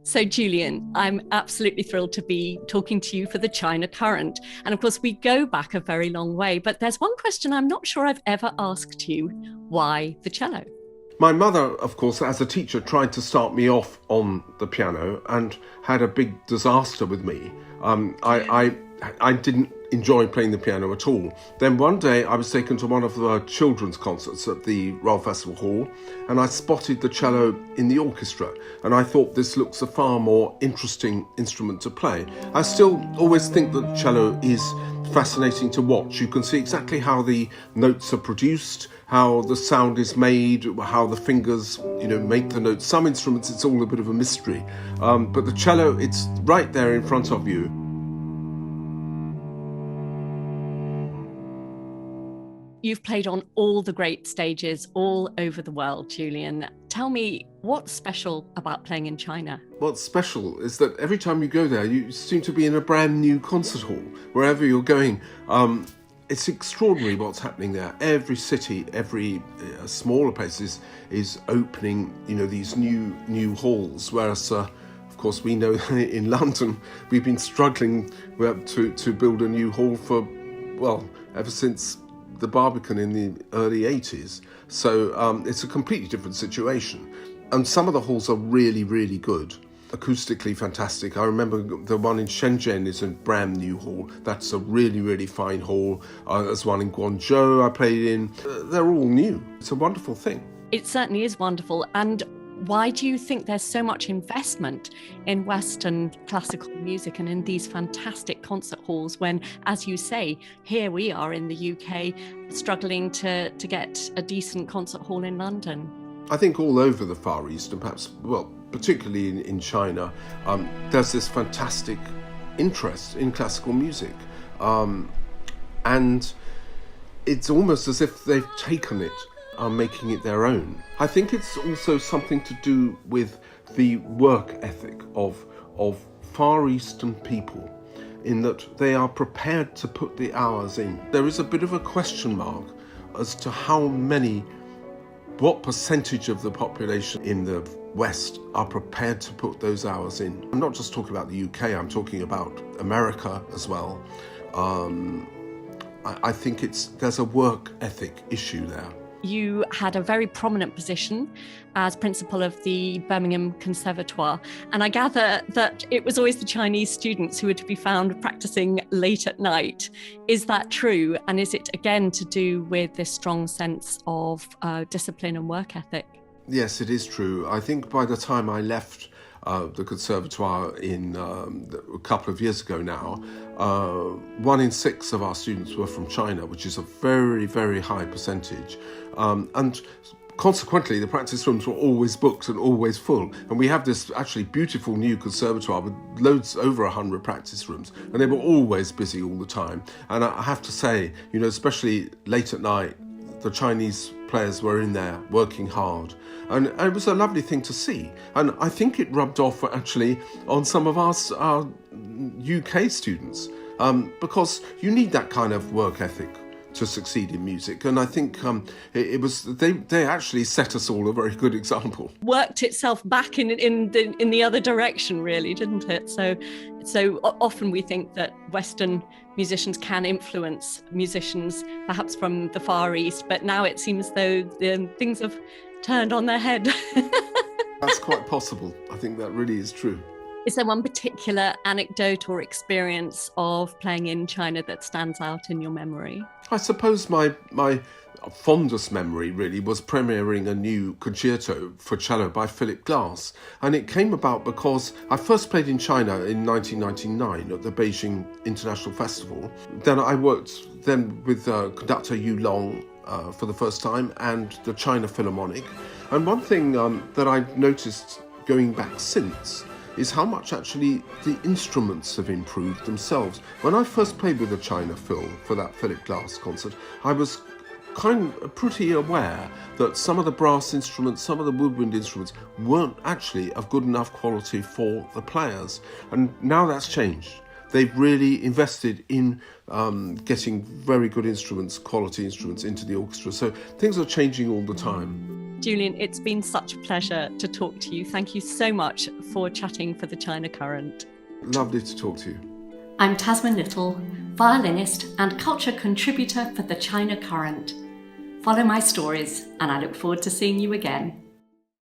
So, Julian, I'm absolutely thrilled to be talking to you for the China Current. And of course, we go back a very long way, but there's one question I'm not sure I've ever asked you. Why the cello? My mother, of course, as a teacher, tried to start me off on the piano and had a big disaster with me. I didn't enjoy playing the piano at all. Then one day I was taken to one of the children's concerts at the Royal Festival Hall, and I spotted the cello in the orchestra, and I thought this looks a far more interesting instrument to play. I still always think that cello is fascinating to watch. You can see exactly how the notes are produced, how the sound is made, how the fingers, make the notes. Some instruments, it's all a bit of a mystery, but the cello, it's right there in front of you. You've played on all the great stages all over the world, Julian. Tell me, what's special about playing in China? What's special is that every time you go there, you seem to be in a brand new concert hall, wherever you're going. It's extraordinary what's happening there. Every city, every smaller place is opening, these new halls, whereas of course, we know in London, we've been struggling to build a new hall for, ever since the Barbican in the early 80s. So it's a completely different situation. And some of the halls are really, really good. Acoustically fantastic. I remember the one in Shenzhen is a brand new hall. That's a really, really fine hall. There's one in Guangzhou I played in. They're all new. It's a wonderful thing. It certainly is wonderful. And why do you think there's so much investment in Western classical music and in these fantastic concert halls when, as you say, here we are in the UK struggling to get a decent concert hall in London? I think all over the Far East, and perhaps, particularly in China, there's this fantastic interest in classical music. And it's almost as if they've taken it, are making it their own. I think it's also something to do with the work ethic of Far Eastern people, in that they are prepared to put the hours in. There is a bit of a question mark as to what percentage of the population in the West are prepared to put those hours in. I'm not just talking about the UK, I'm talking about America as well. I think there's a work ethic issue there. You had a very prominent position as principal of the Birmingham Conservatoire, and I gather that it was always the Chinese students who were to be found practicing late at night. Is that true? And is it again to do with this strong sense of discipline and work ethic? Yes, it is true. I think by the time I left the Conservatoire in a couple of years ago now, 1 in 6 of our students were from China, which is a very, very high percentage. And consequently, the practice rooms were always booked and always full. And we have this actually beautiful new conservatoire with over 100 practice rooms. And they were always busy all the time. And I have to say, especially late at night, the Chinese players were in there working hard. And it was a lovely thing to see. And I think it rubbed off actually on some of our UK students, because you need that kind of work ethic to succeed in music. And I think they actually set us all a very good example. Worked itself back in the other direction, really, didn't it? So often we think that Western musicians can influence musicians perhaps from the Far East, but now it seems though things have turned on their head. That's quite possible. I think that really is true. Is there one particular anecdote or experience of playing in China that stands out in your memory? I suppose my fondest memory really was premiering a new concerto for cello by Philip Glass. And it came about because I first played in China in 1999 at the Beijing International Festival. Then I worked with conductor Yu Long for the first time, and the China Philharmonic. And one thing that I've noticed going back since is how much actually the instruments have improved themselves. When I first played with the China Phil for that Philip Glass concert, I was kind of pretty aware that some of the brass instruments, some of the woodwind instruments weren't actually of good enough quality for the players. And now that's changed. They've really invested in getting very good instruments, quality instruments into the orchestra. So things are changing all the time. Julian, it's been such a pleasure to talk to you. Thank you so much for chatting for the China Current. Lovely to talk to you. I'm Tasmin Little, violinist and culture contributor for the China Current. Follow my stories, and I look forward to seeing you again.